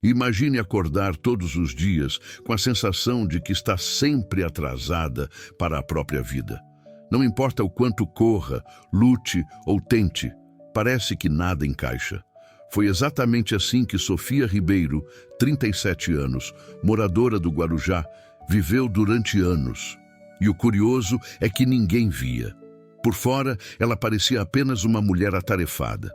Imagine acordar todos os dias com a sensação de que está sempre atrasada para a própria vida. Não importa o quanto corra, lute ou tente, parece que nada encaixa. Foi exatamente assim que Sofia Ribeiro, 37 anos, moradora do Guarujá, viveu durante anos. E o curioso é que ninguém via. Por fora, ela parecia apenas uma mulher atarefada.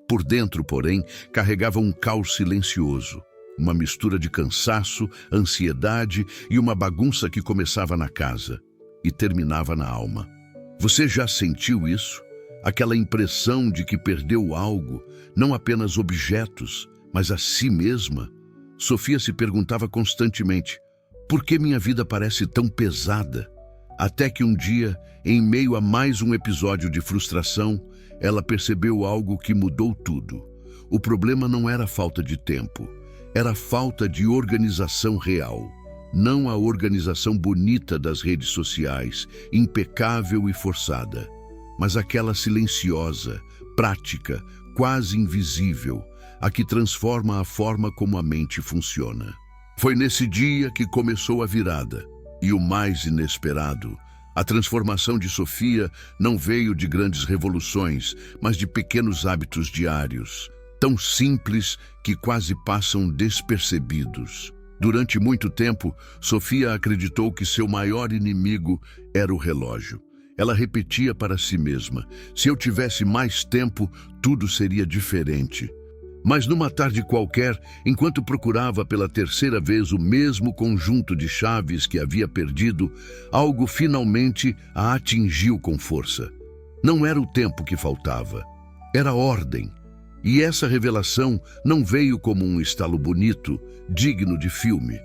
Por dentro, porém, carregava um caos silencioso. Uma mistura de cansaço, ansiedade e uma bagunça que começava na casa e terminava na alma. Você já sentiu isso? Aquela impressão de que perdeu algo, não apenas objetos, mas a si mesma? Sofia se perguntava constantemente: por que minha vida parece tão pesada? Até que um dia, em meio a mais um episódio de frustração, ela percebeu algo que mudou tudo. O problema não era a falta de tempo, era a falta de organização real. Não a organização bonita das redes sociais, impecável e forçada, mas aquela silenciosa, prática, quase invisível, a que transforma a forma como a mente funciona. Foi nesse dia que começou a virada. E o mais inesperado, a transformação de Sofia não veio de grandes revoluções, mas de pequenos hábitos diários, tão simples que quase passam despercebidos. Durante muito tempo, Sofia acreditou que seu maior inimigo era o relógio. Ela repetia para si mesma: se eu tivesse mais tempo, tudo seria diferente. Mas numa tarde qualquer, enquanto procurava pela terceira vez o mesmo conjunto de chaves que havia perdido, algo finalmente a atingiu com força. Não era o tempo que faltava, era a ordem. E essa revelação não veio como um estalo bonito, digno de filme.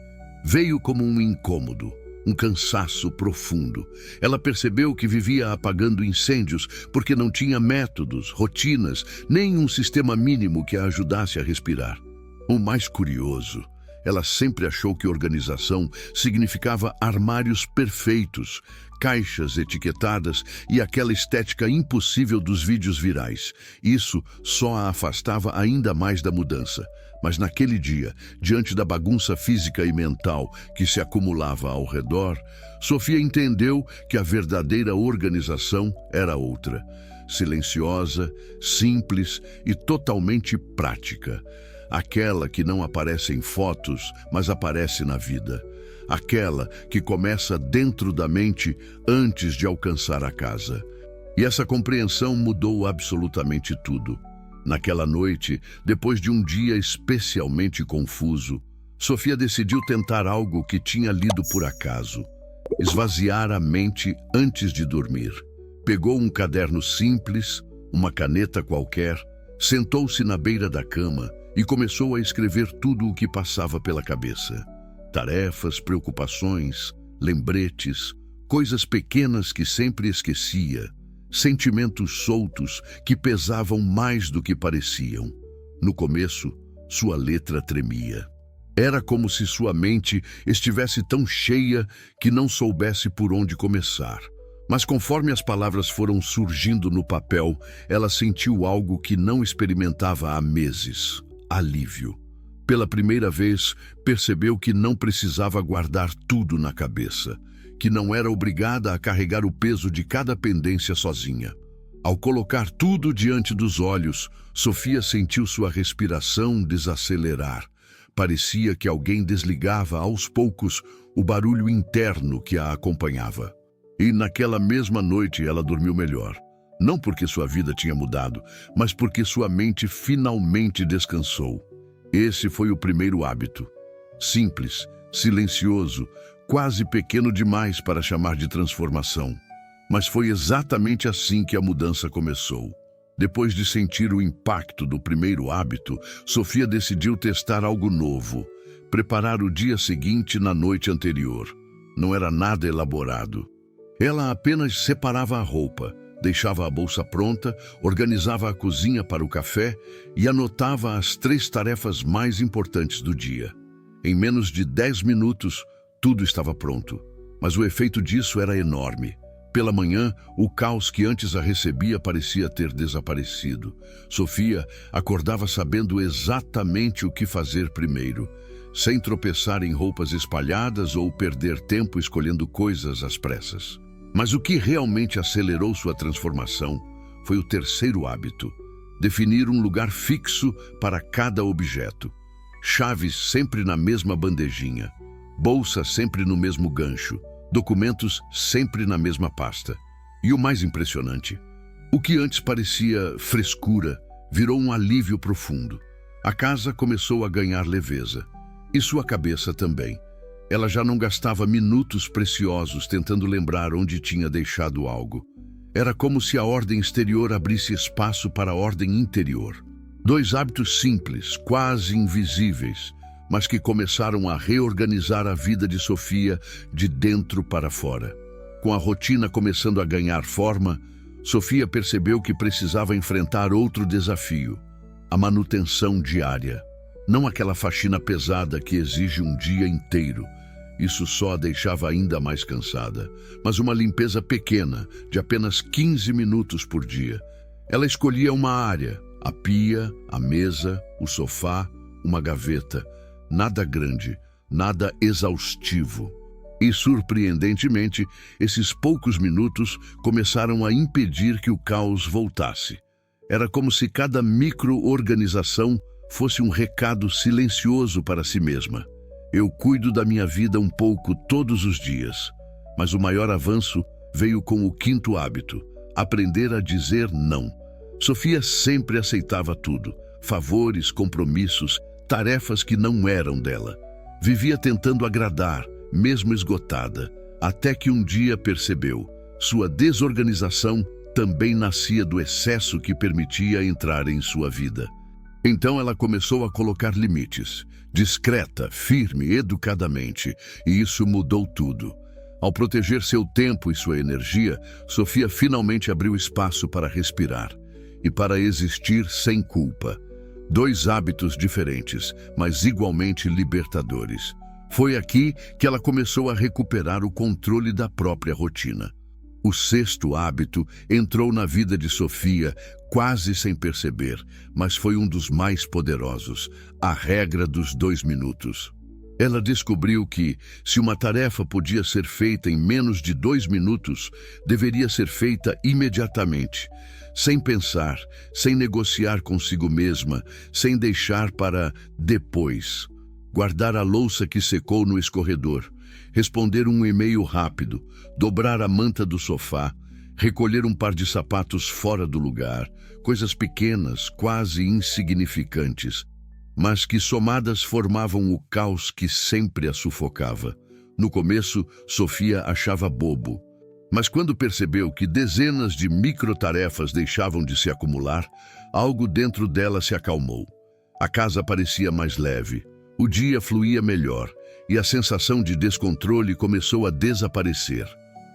Veio como um incômodo, um cansaço profundo. Ela percebeu que vivia apagando incêndios porque não tinha métodos, rotinas, nem um sistema mínimo que a ajudasse a respirar. O mais curioso, ela sempre achou que organização significava armários perfeitos, caixas etiquetadas e aquela estética impossível dos vídeos virais. Isso só a afastava ainda mais da mudança. Mas naquele dia, diante da bagunça física e mental que se acumulava ao redor, Sofia entendeu que a verdadeira organização era outra. Silenciosa, simples e totalmente prática. Aquela que não aparece em fotos, mas aparece na vida. Aquela que começa dentro da mente antes de alcançar a casa. E essa compreensão mudou absolutamente tudo. Naquela noite, depois de um dia especialmente confuso, Sofia decidiu tentar algo que tinha lido por acaso. Esvaziar a mente antes de dormir. Pegou um caderno simples, uma caneta qualquer, sentou-se na beira da cama e começou a escrever tudo o que passava pela cabeça. Tarefas, preocupações, lembretes, coisas pequenas que sempre esquecia, sentimentos soltos que pesavam mais do que pareciam. No começo, sua letra tremia. Era como se sua mente estivesse tão cheia que não soubesse por onde começar. Mas conforme as palavras foram surgindo no papel, ela sentiu algo que não experimentava há meses: alívio. Pela primeira vez, percebeu que não precisava guardar tudo na cabeça, que não era obrigada a carregar o peso de cada pendência sozinha. Ao colocar tudo diante dos olhos, Sofia sentiu sua respiração desacelerar. Parecia que alguém desligava aos poucos o barulho interno que a acompanhava. E naquela mesma noite ela dormiu melhor. Não porque sua vida tinha mudado, mas porque sua mente finalmente descansou. Esse foi o primeiro hábito. Simples, silencioso, quase pequeno demais para chamar de transformação. Mas foi exatamente assim que a mudança começou. Depois de sentir o impacto do primeiro hábito, Sofia decidiu testar algo novo. Preparar o dia seguinte na noite anterior. Não era nada elaborado. Ela apenas separava a roupa, deixava a bolsa pronta, organizava a cozinha para o café e anotava as 3 tarefas mais importantes do dia. Em menos de 10 minutos, tudo estava pronto. Mas o efeito disso era enorme. Pela manhã, o caos que antes a recebia parecia ter desaparecido. Sofia acordava sabendo exatamente o que fazer primeiro, sem tropeçar em roupas espalhadas ou perder tempo escolhendo coisas às pressas. Mas o que realmente acelerou sua transformação foi o terceiro hábito: definir um lugar fixo para cada objeto. Chaves sempre na mesma bandejinha, bolsa sempre no mesmo gancho, documentos sempre na mesma pasta. E o mais impressionante, o que antes parecia frescura virou um alívio profundo. A casa começou a ganhar leveza. E sua cabeça também. Ela já não gastava minutos preciosos tentando lembrar onde tinha deixado algo. Era como se a ordem exterior abrisse espaço para a ordem interior. 2 hábitos simples, quase invisíveis, mas que começaram a reorganizar a vida de Sofia de dentro para fora. Com a rotina começando a ganhar forma, Sofia percebeu que precisava enfrentar outro desafio: a manutenção diária. Não aquela faxina pesada que exige um dia inteiro. Isso só a deixava ainda mais cansada. Mas uma limpeza pequena, de apenas 15 minutos por dia. Ela escolhia uma área: a pia, a mesa, o sofá, uma gaveta. Nada grande, nada exaustivo. E, surpreendentemente, esses poucos minutos começaram a impedir que o caos voltasse. Era como se cada micro-organização fosse um recado silencioso para si mesma. Eu cuido da minha vida um pouco todos os dias. Mas o maior avanço veio com o 5º hábito: aprender a dizer não. Sofia sempre aceitava tudo: favores, compromissos, tarefas que não eram dela. Vivia tentando agradar, mesmo esgotada, até que um dia percebeu: sua desorganização também nascia do excesso que permitia entrar em sua vida. Então ela começou a colocar limites, discreta, firme, educadamente, e isso mudou tudo. Ao proteger seu tempo e sua energia, Sofia finalmente abriu espaço para respirar e para existir sem culpa. 2 hábitos diferentes, mas igualmente libertadores. Foi aqui que ela começou a recuperar o controle da própria rotina. O 6º hábito entrou na vida de Sofia quase sem perceber, mas foi um dos mais poderosos: a regra dos 2 minutos. Ela descobriu que, se uma tarefa podia ser feita em menos de 2 minutos, deveria ser feita imediatamente, sem pensar, sem negociar consigo mesma, sem deixar para depois. Guardar a louça que secou no escorredor, responder um e-mail rápido, dobrar a manta do sofá, recolher um par de sapatos fora do lugar, coisas pequenas, quase insignificantes, mas que somadas formavam o caos que sempre a sufocava. No começo, Sofia achava bobo, mas quando percebeu que dezenas de microtarefas deixavam de se acumular, algo dentro dela se acalmou. A casa parecia mais leve, o dia fluía melhor e a sensação de descontrole começou a desaparecer.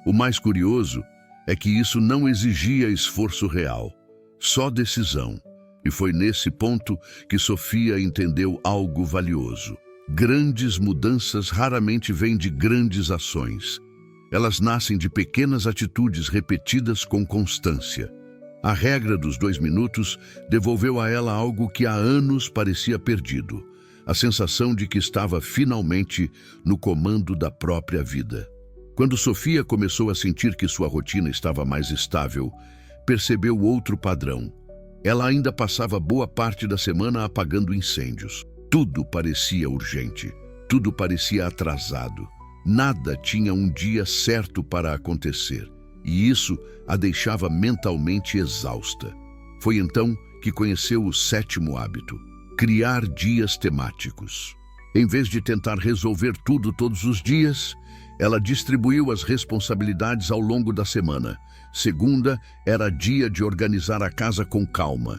O mais curioso é que isso não exigia esforço real, só decisão. E foi nesse ponto que Sofia entendeu algo valioso. Grandes mudanças raramente vêm de grandes ações. Elas nascem de pequenas atitudes repetidas com constância. A regra dos 2 minutos devolveu a ela algo que há anos parecia perdido: a sensação de que estava finalmente no comando da própria vida. Quando Sofia começou a sentir que sua rotina estava mais estável, percebeu outro padrão. Ela ainda passava boa parte da semana apagando incêndios. Tudo parecia urgente, tudo parecia atrasado. Nada tinha um dia certo para acontecer, e isso a deixava mentalmente exausta. Foi então que conheceu o 7º hábito: criar dias temáticos. Em vez de tentar resolver tudo todos os dias, ela distribuiu as responsabilidades ao longo da semana. Segunda era dia de organizar a casa com calma.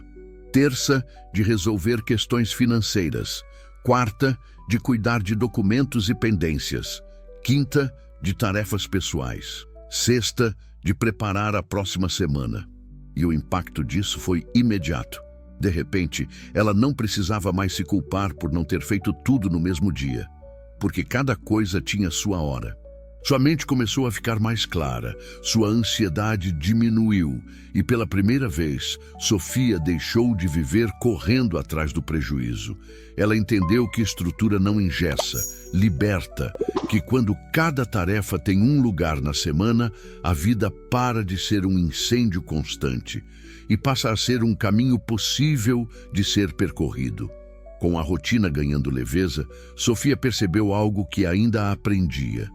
Terça, de resolver questões financeiras. Quarta, de cuidar de documentos e pendências. Quinta, de tarefas pessoais. Sexta, de preparar a próxima semana. E o impacto disso foi imediato. De repente, ela não precisava mais se culpar por não ter feito tudo no mesmo dia, porque cada coisa tinha sua hora. Sua mente começou a ficar mais clara, sua ansiedade diminuiu e, pela primeira vez, Sofia deixou de viver correndo atrás do prejuízo. Ela entendeu que estrutura não engessa, liberta, que quando cada tarefa tem um lugar na semana, a vida para de ser um incêndio constante e passa a ser um caminho possível de ser percorrido. Com a rotina ganhando leveza, Sofia percebeu algo que ainda aprendia.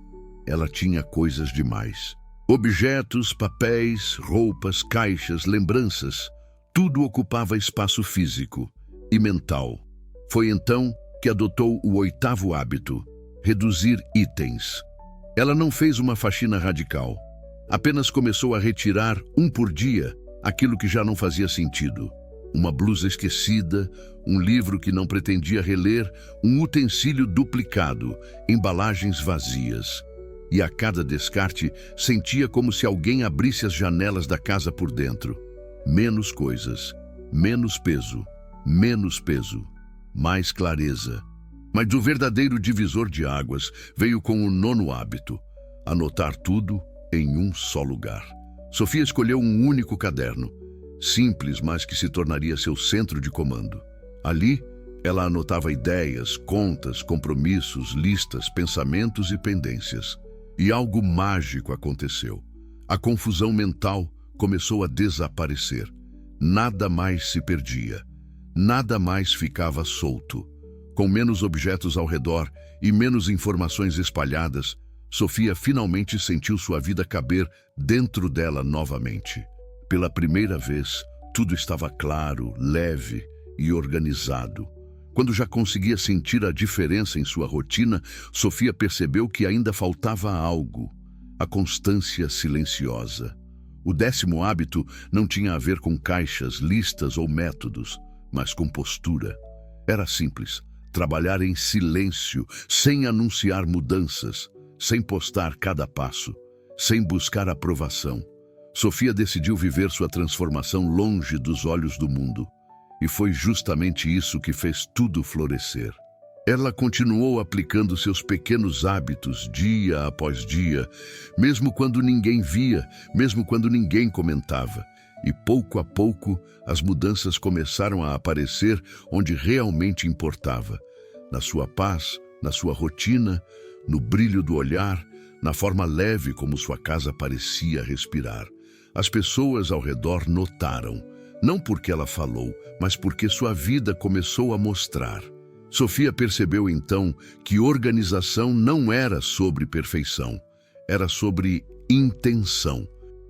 Ela tinha coisas demais. Objetos, papéis, roupas, caixas, lembranças. Tudo ocupava espaço físico e mental. Foi então que adotou o 8º hábito: reduzir itens. Ela não fez uma faxina radical. Apenas começou a retirar um por dia aquilo que já não fazia sentido. Uma blusa esquecida, um livro que não pretendia reler, um utensílio duplicado, embalagens vazias. E a cada descarte, sentia como se alguém abrisse as janelas da casa por dentro. Menos coisas, menos peso, mais clareza. Mas o verdadeiro divisor de águas veio com o 9º hábito: anotar tudo em um só lugar. Sofia escolheu um único caderno, simples, mas que se tornaria seu centro de comando. Ali, ela anotava ideias, contas, compromissos, listas, pensamentos e pendências. E algo mágico aconteceu. A confusão mental começou a desaparecer. Nada mais se perdia. Nada mais ficava solto. Com menos objetos ao redor e menos informações espalhadas, Sofia finalmente sentiu sua vida caber dentro dela novamente. Pela primeira vez, tudo estava claro, leve e organizado. Quando já conseguia sentir a diferença em sua rotina, Sofia percebeu que ainda faltava algo: a constância silenciosa. O 10º hábito não tinha a ver com caixas, listas ou métodos, mas com postura. Era simples: trabalhar em silêncio, sem anunciar mudanças, sem postar cada passo, sem buscar aprovação. Sofia decidiu viver sua transformação longe dos olhos do mundo. E foi justamente isso que fez tudo florescer. Ela continuou aplicando seus pequenos hábitos dia após dia, mesmo quando ninguém via, mesmo quando ninguém comentava. E pouco a pouco, as mudanças começaram a aparecer onde realmente importava: na sua paz, na sua rotina, no brilho do olhar, na forma leve como sua casa parecia respirar. As pessoas ao redor notaram. Não porque ela falou, mas porque sua vida começou a mostrar. Sofia percebeu então que organização não era sobre perfeição, era sobre intenção,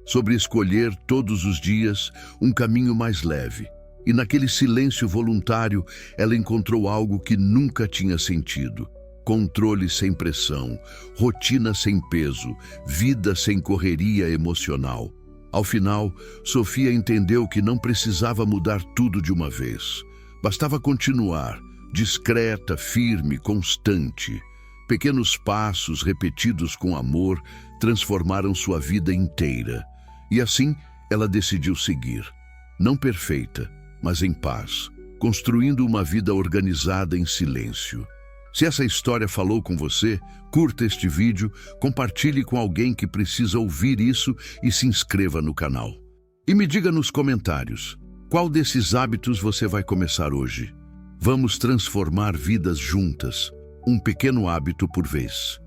sobre escolher todos os dias um caminho mais leve. E naquele silêncio voluntário, ela encontrou algo que nunca tinha sentido: controle sem pressão, rotina sem peso, vida sem correria emocional. Ao final, Sofia entendeu que não precisava mudar tudo de uma vez. Bastava continuar, discreta, firme, constante. Pequenos passos repetidos com amor transformaram sua vida inteira. E assim, ela decidiu seguir. Não perfeita, mas em paz, construindo uma vida organizada em silêncio. Se essa história falou com você, curta este vídeo, compartilhe com alguém que precisa ouvir isso e se inscreva no canal. E me diga nos comentários, qual desses hábitos você vai começar hoje? Vamos transformar vidas juntas, um pequeno hábito por vez.